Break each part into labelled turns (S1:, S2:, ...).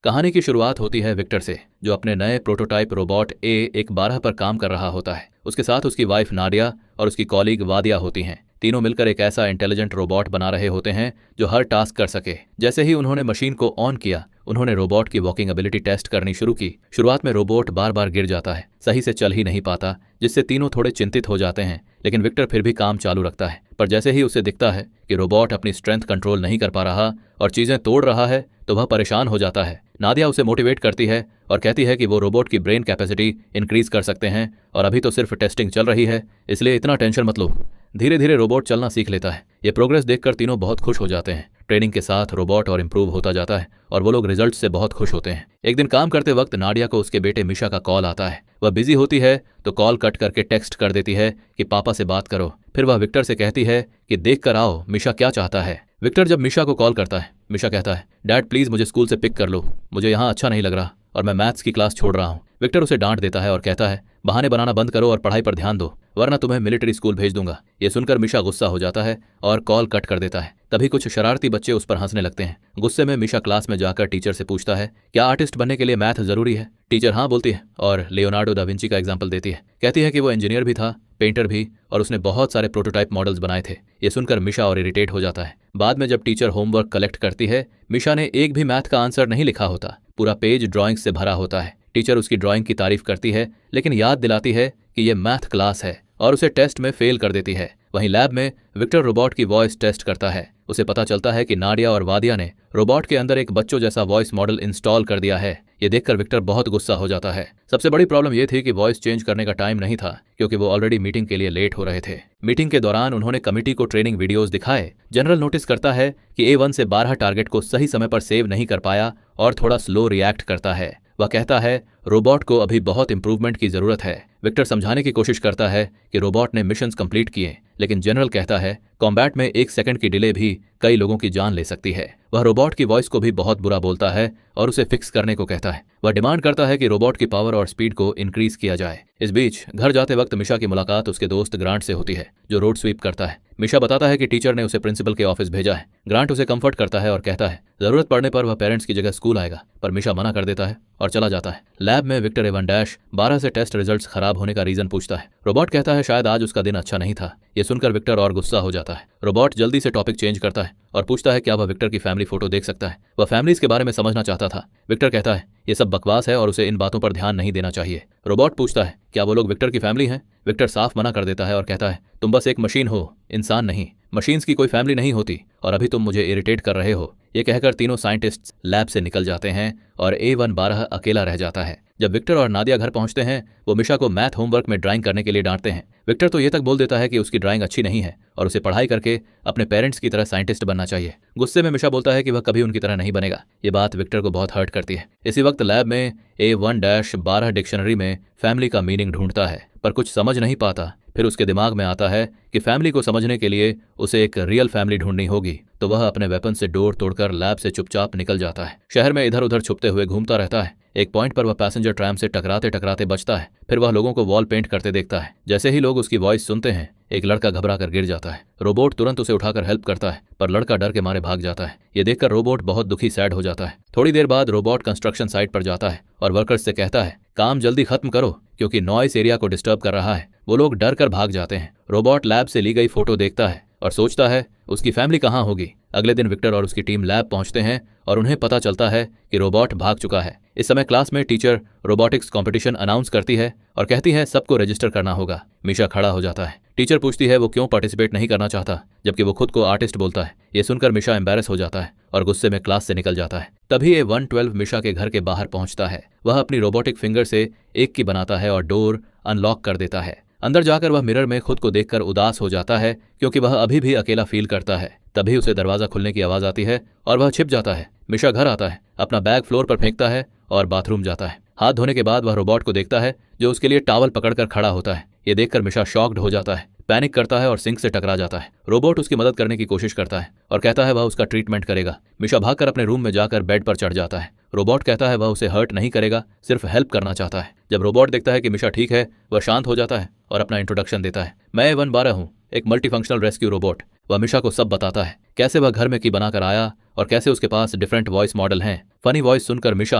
S1: कहानी की शुरुआत होती है विक्टर से, जो अपने नए प्रोटोटाइप रोबोट A112 पर काम कर रहा होता है। उसके साथ उसकी वाइफ नाडिया और उसकी कॉलीग वादिया होती हैं। तीनों मिलकर एक ऐसा इंटेलिजेंट रोबोट बना रहे होते हैं जो हर टास्क कर सके। जैसे ही उन्होंने मशीन को ऑन किया, उन्होंने रोबोट की वॉकिंग एबिलिटी टेस्ट करनी शुरू की। शुरुआत में रोबोट बार बार गिर जाता है, सही से चल ही नहीं पाता, जिससे तीनों थोड़े चिंतित हो जाते हैं। लेकिन विक्टर फिर भी काम चालू रखता है। पर जैसे ही उसे दिखता है कि रोबोट अपनी स्ट्रेंथ कंट्रोल नहीं कर पा रहा और चीजें तोड़ रहा है, तो वह परेशान हो जाता है। नादिया उसे मोटिवेट करती है और कहती है कि वो रोबोट की ब्रेन कैपेसिटी इंक्रीज कर सकते हैं और अभी तो सिर्फ टेस्टिंग चल रही है, इसलिए इतना टेंशन मत लो। धीरे धीरे रोबोट चलना सीख लेता है। ये प्रोग्रेस देखकर तीनों बहुत खुश हो जाते हैं। ट्रेनिंग के साथ रोबोट और इम्प्रूव होता जाता है और वो लोग रिजल्ट से बहुत खुश होते हैं। एक दिन काम करते वक्त नाडिया को उसके बेटे मिशा का कॉल आता है। वह बिजी होती है तो कॉल कट करके टेक्स्ट कर देती है कि पापा से बात करो। फिर वह विक्टर से कहती है कि देख कर आओ मिशा क्या चाहता है। विक्टर जब मिशा को कॉल करता है, मिशा कहता है, डैड प्लीज मुझे स्कूल से पिक कर लो, मुझे यहाँ अच्छा नहीं लग रहा और मैं मैथ्स की क्लास छोड़ रहा हूँ। विक्टर उसे डांट देता है और कहता है, बहाने बनाना बंद करो और पढ़ाई पर ध्यान दो, वरना तुम्हें मिलिट्री स्कूल भेज दूंगा। ये सुनकर मिशा गुस्सा हो जाता है और कॉल कट कर देता है। तभी कुछ शरारती बच्चे उस पर हंसने लगते हैं। गुस्से में मिशा क्लास में जाकर टीचर से पूछता है, क्या आर्टिस्ट बनने के लिए मैथ जरूरी है? टीचर हाँ बोलती है और लियोनार्डो दा विंची का एग्जाम्पल देती है। कहती है कि वो इंजीनियर भी था, पेंटर भी, और उसने बहुत सारे प्रोटोटाइप मॉडल्स बनाए थे। ये सुनकर मिशा और इरिटेट हो जाता है। बाद में जब टीचर होमवर्क कलेक्ट करती है, मिशा ने एक भी मैथ का आंसर नहीं लिखा होता। पूरा पेज ड्राइंग से भरा होता है। टीचर उसकी ड्राइंग की तारीफ करती है, लेकिन याद दिलाती है कि यह मैथ क्लास है और उसे टेस्ट में फेल कर देती है। वहीं लैब में विक्टर रोबोट की वॉइस टेस्ट करता है। उसे पता चलता है कि नाडिया और वादिया ने रोबोट के अंदर एक बच्चों जैसा वॉइस मॉडल इंस्टॉल कर दिया है। ये देखकर विक्टर बहुत गुस्सा हो जाता है। सबसे बड़ी प्रॉब्लम यह थी कि वॉइस चेंज करने का टाइम नहीं था, क्योंकि वो ऑलरेडी मीटिंग के लिए लेट हो रहे थे। मीटिंग के दौरान उन्होंने कमिटी को ट्रेनिंग वीडियोस दिखाए। जनरल नोटिस करता है कि A1 से 12 टारगेट को सही समय पर सेव नहीं कर पाया और थोड़ा स्लो रिएक्ट करता है। वह कहता है रोबोट को अभी बहुत इंप्रूवमेंट की जरूरत है। विक्टर समझाने की कोशिश करता है कि रोबोट ने मिशंस कंप्लीट किए, लेकिन जनरल कहता है कॉम्बैट में 1 सेकंड की डिले भी कई लोगों की जान ले सकती है। वह रोबोट की वॉइस को भी बहुत बुरा बोलता है और उसे फिक्स करने को कहता है। वह डिमांड करता है कि रोबोट की पावर और स्पीड को इंक्रीज किया जाए। इस बीच घर जाते वक्त मिशा की मुलाकात उसके दोस्त ग्रांट से होती है, जो रोड स्वीप करता है। मिशा बताता है कि टीचर ने उसे प्रिंसिपल के ऑफिस भेजा है। ग्रांट उसे कंफर्ट करता है और कहता है जरूरत पड़ने पर वह पेरेंट्स की जगह स्कूल आएगा, पर मिशा मना कर देता है और चला जाता है। लैब में विक्टर A1-12 से टेस्ट रिजल्ट्स खराब होने का रीजन पूछता है। रोबोट कहता है शायद आज उसका दिन अच्छा नहीं था। ये सुनकर विक्टर और गुस्सा हो जाता है। रोबोट जल्दी से टॉपिक चेंज करता है और पूछता है क्या वह विक्टर की फैमिली फोटो देख सकता है। वह फैमिलीज के बारे में समझना चाहता था। विक्टर कहता है ये सब बकवास है और उसे इन बातों पर ध्यान नहीं देना चाहिए। रोबोट पूछता है क्या वो लोग विक्टर की फैमिली हैं? विक्टर साफ मना कर देता है और कहता है तुम बस एक मशीन हो, इंसान नहीं। मशीन्स की कोई फैमिली नहीं होती और अभी तुम मुझे इरिटेट कर रहे हो। ये कहकर तीनों साइंटिस्ट्स लैब से निकल जाते हैं और A1-12 अकेला रह जाता है। जब विक्टर और नादिया घर पहुंचते हैं, वो मिशा को मैथ होमवर्क में ड्राइंग करने के लिए डांटते हैं। विक्टर तो ये तक बोल देता है कि उसकी ड्राइंग अच्छी नहीं है और उसे पढ़ाई करके अपने पेरेंट्स की तरह साइंटिस्ट बनना चाहिए। गुस्से में मिशा बोलता है कि वह कभी उनकी तरह नहीं बनेगा। ये बात विक्टर को बहुत हर्ट करती है। इसी वक्त लैब में A1-12 डिक्शनरी में फैमिली का मीनिंग ढूंढता है, पर कुछ समझ नहीं पाता। फिर उसके दिमाग में आता है कि फैमिली को समझने के लिए उसे एक रियल फैमिली ढूंढनी होगी, तो वह अपने वेपन से डोर तोड़कर लैब से चुपचाप निकल जाता है। शहर में इधर उधर छुपते हुए घूमता रहता है। एक पॉइंट पर वह पैसेंजर ट्रैम से टकराते टकराते बचता है। फिर वह लोगों को वॉल पेंट करते देखता है। जैसे ही लोग उसकी वॉइस सुनते हैं, एक लड़का घबरा कर गिर जाता है। रोबोट तुरंत उसे उठाकर हेल्प करता है, पर लड़का डर के मारे भाग जाता है। ये देखकर रोबोट बहुत दुखी सैड हो जाता है। थोड़ी देर बाद रोबोट कंस्ट्रक्शन साइट पर जाता है और वर्कर्स से कहता है काम जल्दी खत्म करो, क्योंकि नॉइस एरिया को डिस्टर्ब कर रहा है। वो लोग डर कर भाग जाते हैं। रोबोट लैब से ली गई फोटो देखता है और सोचता है उसकी फैमिली कहाँ होगी। अगले दिन विक्टर और उसकी टीम लैब पहुंचते हैं और उन्हें पता चलता है कि रोबोट भाग चुका है। इस समय क्लास में टीचर रोबोटिक्स कंपटीशन अनाउंस करती है और कहती है सबको रजिस्टर करना होगा। मिशा खड़ा हो जाता है। टीचर पूछती है वो क्यों पार्टिसिपेट नहीं करना चाहता, जबकि वो खुद को आर्टिस्ट बोलता है। ये सुनकर मिशा एम्बैरेस हो जाता है और गुस्से में क्लास से निकल जाता है। तभी A1-12 मिशा के घर के बाहर पहुंचता है। वह अपनी रोबोटिक फिंगर से एक की बनाता है और डोर अनलॉक कर देता है। अंदर जाकर वह मिरर में खुद को देखकर उदास हो जाता है, क्योंकि वह अभी भी अकेला फील करता है। तभी उसे दरवाजा खुलने की आवाज आती है और वह छिप जाता है। मिशा घर आता है, अपना बैग फ्लोर पर फेंकता है और बाथरूम जाता है। हाथ धोने के बाद वह रोबोट को देखता है, जो उसके लिए टॉवल पकड़कर खड़ा होता है। ये देखकर मिशा शॉक्ड हो जाता है, पैनिक करता है और सिंक से टकरा जाता है। रोबोट उसकी मदद करने की कोशिश करता है और कहता है वह उसका ट्रीटमेंट करेगा। मिशा भागकर अपने रूम में जाकर बेड पर चढ़ जाता है। रोबोट कहता है वह उसे हर्ट नहीं करेगा, सिर्फ हेल्प करना चाहता है। जब रोबोट देखता है कि मिशा ठीक है, वह शांत हो जाता है और अपना इंट्रोडक्शन देता है। मैं A1-12 हूँ, एक मल्टीफंक्शनल रेस्क्यू रोबोट। वह मिशा को सब बताता है, कैसे वह घर में की बनाकर आया और कैसे उसके पास डिफरेंट वॉइस मॉडल हैं। फनी वॉइस सुनकर मिशा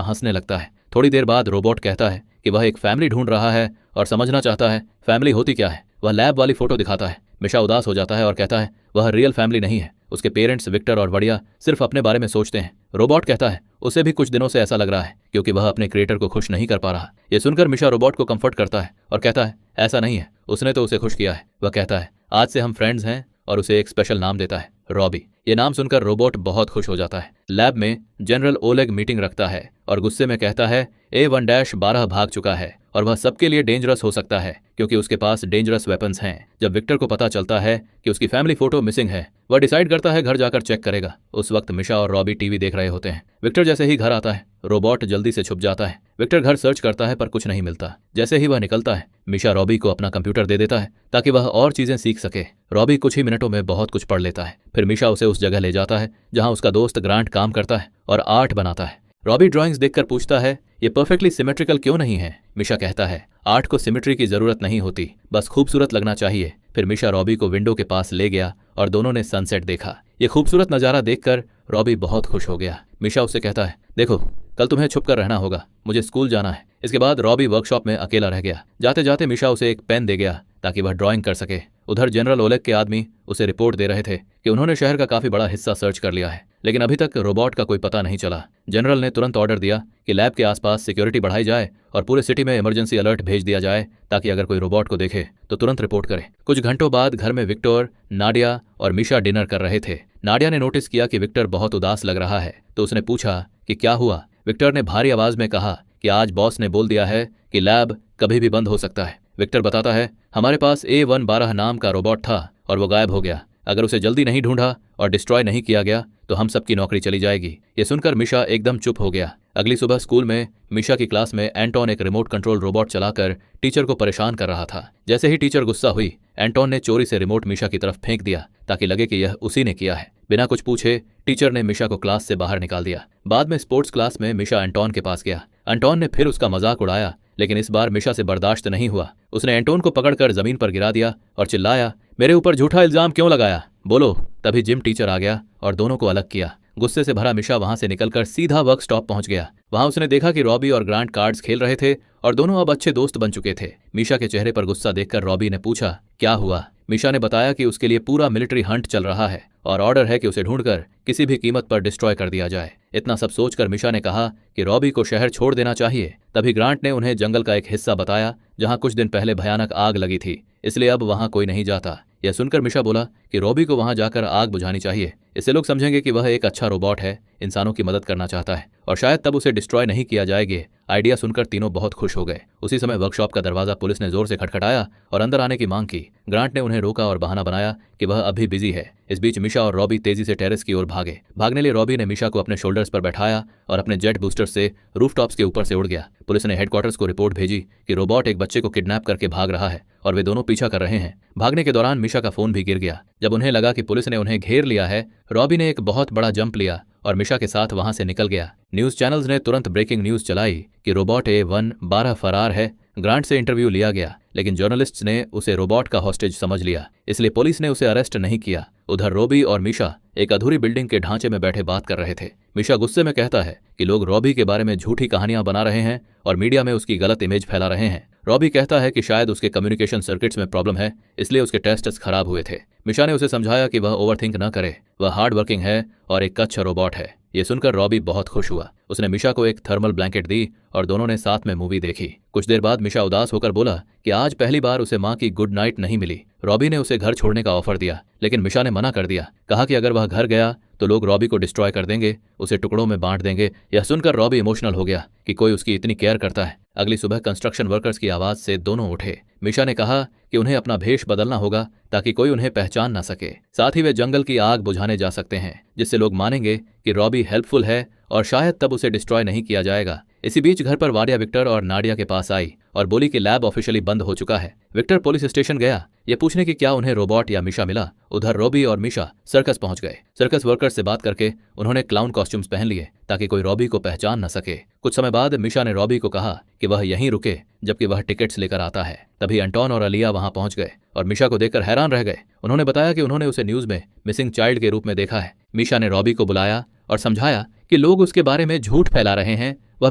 S1: हंसने लगता है। थोड़ी देर बाद रोबोट कहता है कि वह एक फैमिली ढूंढ रहा है और समझना चाहता है फैमिली होती क्या है। वह लैब वाली फोटो दिखाता है। मिशा उदास हो जाता है और कहता है वह रियल फैमिली नहीं है। उसके पेरेंट्स विक्टर और वड़िया सिर्फ अपने बारे में सोचते हैं। रोबोट कहता है उसे भी कुछ दिनों से ऐसा लग रहा है क्योंकि वह अपने क्रिएटर को खुश नहीं कर पा रहा। यह सुनकर मिशा रोबोट को कंफर्ट करता है और कहता है ऐसा नहीं है, उसने तो उसे खुश किया है। वह कहता है आज से हम फ्रेंड्स हैं और उसे एक स्पेशल नाम देता है, रॉबी। ये नाम सुनकर रोबोट बहुत खुश हो जाता है। लैब में जनरल ओलेग मीटिंग रखता है और गुस्से में कहता है A1-12 भाग चुका है और वह सबके लिए डेंजरस हो सकता है क्योंकि उसके पास डेंजरस वेपन्स हैं। जब विक्टर को पता चलता है कि उसकी फैमिली फोटो मिसिंग है, वह डिसाइड करता है घर जाकर चेक करेगा। उस वक्त मिशा और रॉबी टीवी देख रहे होते हैं। विक्टर जैसे ही घर आता है, रोबोट जल्दी से छुप जाता है। विक्टर घर सर्च करता है पर कुछ नहीं मिलता। जैसे ही वह निकलता है, मिशा रॉबी को अपना कंप्यूटर दे देता है ताकि वह और चीजें सीख सके। रॉबी कुछ ही मिनटों में बहुत कुछ पढ़ लेता है। फिर मिशा उसे उस जगह ले जाता है जहां उसका दोस्त ग्रांट काम करता है और आर्ट बनाता है। रॉबी ड्राइंग्स देखकर पूछता है ये परफेक्टली सिमेट्रिकल क्यों नहीं है। मिशा कहता है आर्ट को सिमेट्री की जरूरत नहीं होती, बस खूबसूरत लगना चाहिए। फिर मिशा रॉबी को विंडो के पास ले गया और दोनों ने सनसेट देखा। ये खूबसूरत नजारा देखकर रॉबी बहुत खुश हो गया। मिशा उससे कहता है देखो कल तुम्हें छुप कर रहना होगा, मुझे स्कूल जाना है। इसके बाद रॉबी वर्कशॉप में अकेला रह गया। जाते जाते मिशा उसे एक पेन दे गया ताकि वह ड्राइंग कर सके। उधर जनरल ओलेग के आदमी उसे रिपोर्ट दे रहे थे कि उन्होंने शहर का काफी बड़ा हिस्सा सर्च कर लिया है, लेकिन अभी तक रोबोट का कोई पता नहीं चला। जनरल ने तुरंत ऑर्डर दिया कि लैब के आसपास सिक्योरिटी बढ़ाई जाए और पूरे सिटी में इमरजेंसी अलर्ट भेज दिया जाए ताकि अगर कोई रोबोट को देखे तो तुरंत रिपोर्ट करे। कुछ घंटों बाद घर में विक्टर, नाडिया और मिशा डिनर कर रहे थे। नाडिया ने नोटिस किया कि विक्टर बहुत उदास लग रहा है तो उसने पूछा कि क्या हुआ। विक्टर ने भारी आवाज में कहा कि आज बॉस ने बोल दिया है कि लैब कभी भी बंद हो सकता है। विक्टर बताता है हमारे पास A1-12 नाम का रोबोट था और वो गायब हो गया। अगर उसे जल्दी नहीं ढूंढा और डिस्ट्रॉय नहीं किया गया तो हम सबकी नौकरी चली जाएगी। ये सुनकर मिशा एकदम चुप हो गया। अगली सुबह स्कूल में मिशा की क्लास में एंटोन एक रिमोट कंट्रोल रोबोट चलाकर टीचर को परेशान कर रहा था। जैसे ही टीचर गुस्सा हुई, एंटोन ने चोरी से रिमोट मिशा की तरफ फेंक दिया ताकि लगे कि यह उसी ने किया है। बिना कुछ पूछे टीचर ने मिशा को क्लास से बाहर निकाल दिया। बाद में स्पोर्ट्स क्लास में मिशा एंटोन के पास गया। एंटोन ने फिर उसका मजाक उड़ाया, लेकिन इस बार मिशा से बर्दाश्त नहीं हुआ। उसने एंटोन को पकड़कर जमीन पर गिरा दिया और चिल्लाया मेरे ऊपर झूठा इल्जाम क्यों लगाया, बोलो। तभी जिम टीचर आ गया और दोनों को अलग किया। गुस्से से भरा मिशा वहां से निकलकर सीधा वर्क स्टॉप पहुंच गया। वहां उसने देखा कि रॉबी और ग्रांट कार्ड्स खेल रहे थे और दोनों अब अच्छे दोस्त बन चुके थे। मिशा के चेहरे पर गुस्सा देखकर रॉबी ने पूछा क्या हुआ। मिशा ने बताया कि उसके लिए पूरा मिलिट्री हंट चल रहा है और ऑर्डर है कि उसे ढूंढकर किसी भी कीमत पर डिस्ट्रॉय कर दिया जाए। इतना सब सोचकर मिशा ने कहा कि रॉबी को शहर छोड़ देना चाहिए। तभी ग्रांट ने उन्हें जंगल का एक हिस्सा बताया जहां कुछ दिन पहले भयानक आग लगी थी, इसलिए अब वहां कोई नहीं जाता। यह सुनकर मिशा बोला कि रॉबी को वहां जाकर आग बुझानी चाहिए। इससे लोग समझेंगे कि वह एक अच्छा रोबोट है, इंसानों की मदद करना चाहता है और शायद तब उसे डिस्ट्रॉय नहीं किया जाएगा। आइडिया सुनकर तीनों बहुत खुश हो गए। उसी समय वर्कशॉप का दरवाजा पुलिस ने जोर से खटखटाया और अंदर आने की मांग की। ग्रांट ने उन्हें रोका और बहाना बनाया कि वह अभी बिजी है। इस बीच मिशा और रॉबी तेजी से टेरेस की ओर भागे। भागने लिए रॉबी ने मिशा को अपने शोल्डर्स पर बैठाया और अपने जेट बूस्टर से रूफटॉप्स के ऊपर से उड़ गया। पुलिस ने हेडक्वार्टर्स को रिपोर्ट भेजी कि रोबोट एक बच्चे को किडनैप करके भाग रहा है और वे दोनों पीछा कर रहे हैं। भागने के दौरान मिशा का फोन भी गिर गया। जब उन्हें लगा कि पुलिस ने उन्हें घेर लिया है, रॉबी ने एक बहुत बड़ा जंप लिया और मिशा के साथ वहां से निकल गया। न्यूज चैनल्स ने तुरंत ब्रेकिंग न्यूज चलाई कि रोबोट A1-12 फरार है। ग्रांट से इंटरव्यू लिया गया, लेकिन जर्नलिस्ट्स ने उसे रोबोट का हॉस्टेज समझ लिया, इसलिए पुलिस ने उसे अरेस्ट नहीं किया। उधर रॉबी और मिशा एक अधूरी बिल्डिंग के ढांचे में बैठे बात कर रहे थे। मिशा गुस्से में कहता है कि लोग रॉबी के बारे में झूठी कहानियां बना रहे हैं और मीडिया में उसकी गलत इमेज फैला रहे हैं। रॉबी कहता है कि शायद उसके कम्युनिकेशन सर्किट्स में प्रॉब्लम है, इसलिए उसके टेस्ट्स खराब हुए थे। मिशा ने उसे समझाया कि वह ओवरथिंक न करे, वह हार्ड वर्किंग है और एक अच्छा रोबोट है। ये सुनकर रॉबी बहुत खुश हुआ। उसने मिशा को एक थर्मल ब्लैंकेट दी और दोनों ने साथ में मूवी देखी। कुछ देर बाद मिशा उदास होकर बोला कि आज पहली बार उसे माँ की गुड नाइट नहीं मिली। रॉबी ने उसे घर छोड़ने का ऑफर दिया, लेकिन मिशा ने मना कर दिया। कहा कि अगर वह घर गया तो लोग रॉबी को डिस्ट्रॉय कर देंगे, उसे टुकड़ों में बांट देंगे। यह सुनकर रॉबी इमोशनल हो गया कि कोई उसकी इतनी केयर करता है। अगली सुबह कंस्ट्रक्शन वर्कर्स की आवाज से दोनों उठे। मिशा ने कहा कि उन्हें अपना भेष बदलना होगा ताकि कोई उन्हें पहचान ना सके। साथ ही वे जंगल की आग बुझाने जा सकते हैं, जिससे लोग मानेंगे कि रॉबी हेल्पफुल है और शायद तब उसे डिस्ट्रॉय नहीं किया जाएगा। इसी बीच घर पर वाडिया विक्टर और नाडिया के पास आई और बोली कि लैब ऑफिशियली बंद हो चुका है। विक्टर पुलिस स्टेशन गया ये पूछने कि क्या उन्हें रोबोट या मिशा मिला। उधर रॉबी और मिशा सर्कस पहुंच गए। सर्कस वर्कर्स से बात करके उन्होंने क्लाउन कॉस्ट्यूम्स पहन लिए ताकि कोई रॉबी को पहचान न सके। कुछ समय बाद मिशा ने रॉबी को कहा कि वह यहीं रुके जबकि वह टिकट्स लेकर आता है। तभी एंटोन और अलिया वहां पहुंच गए और मिशा को देखकर हैरान रह गए। उन्होंने बताया कि उन्होंने उसे न्यूज में मिसिंग चाइल्ड के रूप में देखा है। मिशा ने रॉबी को बुलाया और समझाया कि लोग उसके बारे में झूठ फैला रहे हैं, वह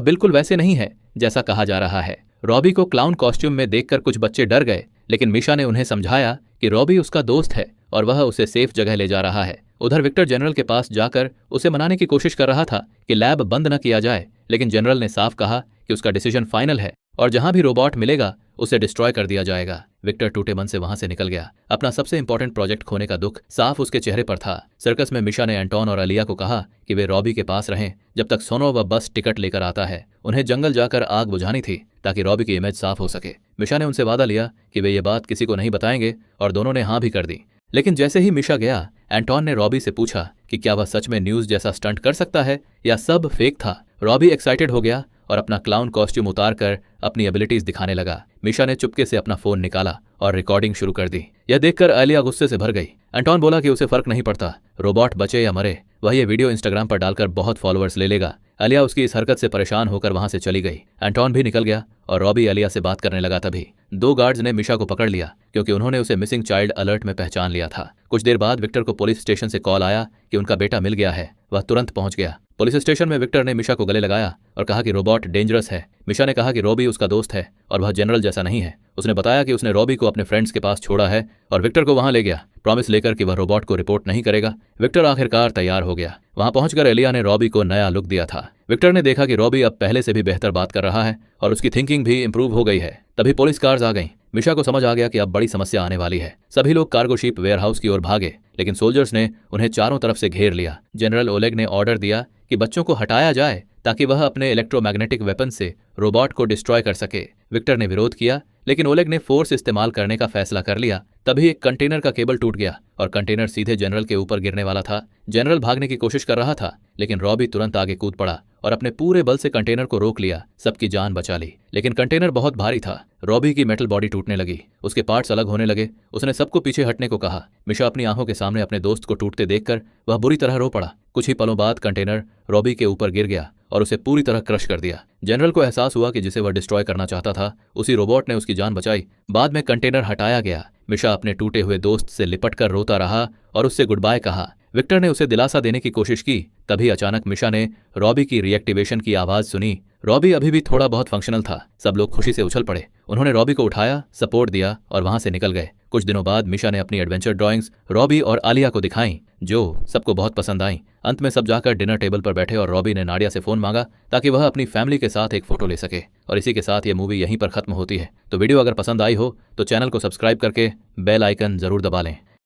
S1: बिल्कुल वैसे नहीं है जैसा कहा जा रहा है। रॉबी को क्लाउन कॉस्ट्यूम में देखकर कुछ बच्चे डर गए, लेकिन मिशा ने उन्हें समझाया कि रॉबी उसका दोस्त है और वह उसे सेफ जगह ले जा रहा है। उधर विक्टर जनरल के पास जाकर उसे मनाने की कोशिश कर रहा था कि लैब बंद न किया जाए, लेकिन जनरल ने साफ कहा कि उसका डिसीजन फाइनल है और जहां भी रोबोट मिलेगा उसे डिस्ट्रॉय कर दिया जाएगा। विक्टर टूटे मन से वहां से निकल गया। अपना सबसे इंपॉर्टेंट प्रोजेक्ट खोने का दुख साफ उसके चेहरे पर था। सर्कस में मिशा ने एंटोन और अलिया को कहा कि वे रॉबी के पास रहें जब तक सोनो व बस टिकट लेकर आता है। उन्हें जंगल जाकर आग बुझानी थी ताकि रॉबी की इमेज साफ हो सके। मिशा ने उनसे वादा लिया कि वे ये बात किसी को नहीं बताएंगे और दोनों ने हाँ भी कर दी। लेकिन जैसे ही मिशा गया, एंटोन ने रॉबी से पूछा कि क्या वह सच में न्यूज जैसा स्टंट कर सकता है या सब फेक था। रॉबी एक्साइटेड हो गया और अपना क्लाउन कॉस्ट्यूम उतार कर अपनी एबिलिटीज दिखाने लगा। मिशा ने चुपके से अपना फोन निकाला और रिकॉर्डिंग शुरू कर दी। यह देखकर अलिया गुस्से से भर गई। एंटोन बोला कि उसे फर्क नहीं पड़ता, रोबोट बचे या मरे, वह ये वीडियो इंस्टाग्राम पर डालकर बहुत फॉलोअर्स ले लेगा। अलिया उसकी इस हरकत से परेशान होकर वहां से चली गई। एंटोन भी निकल गया और रॉबी अलिया से बात करने लगा। तभी 2 गार्ड्स ने मिशा को पकड़ लिया क्योंकि उन्होंने उसे मिसिंग चाइल्ड अलर्ट में पहचान लिया था। कुछ देर बाद विक्टर को पुलिस स्टेशन से कॉल आया कि उनका बेटा मिल गया है। वह तुरंत पहुंच गया। पुलिस स्टेशन में विक्टर ने मिशा को गले लगाया और कहा कि रोबोट डेंजरस है। मिशा ने कहा कि रॉबी उसका दोस्त है और वह जनरल जैसा नहीं है। उसने बताया कि उसने रॉबी को अपने फ्रेंड्स के पास छोड़ा है और विक्टर को वहां ले गया, प्रॉमिस लेकर कि वह रोबोट को रिपोर्ट नहीं करेगा। विक्टर आखिरकार तैयार हो गया। वहां पहुंचकर एलिया ने रॉबी को नया लुक दिया था। विक्टर ने देखा कि रॉबी अब पहले से भी बेहतर बात कर रहा है और उसकी थिंकिंग भी इंप्रूव हो गई है। तभी पुलिस कार्स आ गईं। मिशा को समझ आ गया कि अब बड़ी समस्या आने वाली है। सभी लोग कार्गो शिप वेयरहाउस की ओर भागे, लेकिन सोल्जर्स ने उन्हें चारों तरफ से घेर लिया। जनरल ओलेग ने ऑर्डर दिया कि बच्चों को हटाया जाए ताकि वह अपने इलेक्ट्रोमैग्नेटिक वेपन से रोबोट को डिस्ट्रॉय कर सके। विक्टर ने विरोध किया, लेकिन ओलेग ने फोर्स इस्तेमाल करने का फैसला कर लिया। तभी एक कंटेनर का केबल टूट गया और कंटेनर सीधे जनरल के ऊपर गिरने वाला था। जनरल भागने की कोशिश कर रहा था, लेकिन रॉबी तुरंत आगे कूद पड़ा और अपने पूरे बल से कंटेनर को रोक लिया। सबकी जान बचा ली, लेकिन कंटेनर बहुत भारी था। रॉबी की मेटल बॉडी टूटने लगी, उसके पार्ट्स अलग होने लगे। उसने सबको पीछे हटने को कहा। मिशा अपनी आंखों के सामने अपने दोस्त को टूटते देखकर वह बुरी तरह रो पड़ा। कुछ ही पलों बाद कंटेनर रॉबी के ऊपर गिर गया और उसे पूरी तरह क्रश कर दिया। जनरल को एहसास हुआ कि जिसे वह डिस्ट्रॉय करना चाहता था उसी रोबोट ने उसकी जान बचाई। बाद में कंटेनर हटाया गया। मिशा अपने टूटे हुए दोस्त से लिपट कर रोता रहा और उससे गुड बाय कहा। विक्टर ने उसे दिलासा देने की कोशिश की। तभी अचानक मिशा ने रॉबी की रिएक्टिवेशन की आवाज सुनी। रॉबी अभी भी थोड़ा बहुत फंक्शनल था। सब लोग खुशी से उछल पड़े। उन्होंने रॉबी को उठाया, सपोर्ट दिया और वहां से निकल गए। कुछ दिनों बाद मिशा ने अपनी एडवेंचर ड्राइंग्स रॉबी और आलिया को दिखाईं, जो सबको बहुत पसंद आईं। अंत में सब जाकर डिनर टेबल पर बैठे और रॉबी ने नाडिया से फोन मांगा ताकि वह अपनी फैमिली के साथ एक फोटो ले सके। और इसी के साथ ये मूवी यहीं पर खत्म होती है। तो वीडियो अगर पसंद आई हो तो चैनल को सब्सक्राइब करके बेल आइकन जरूर दबा लें।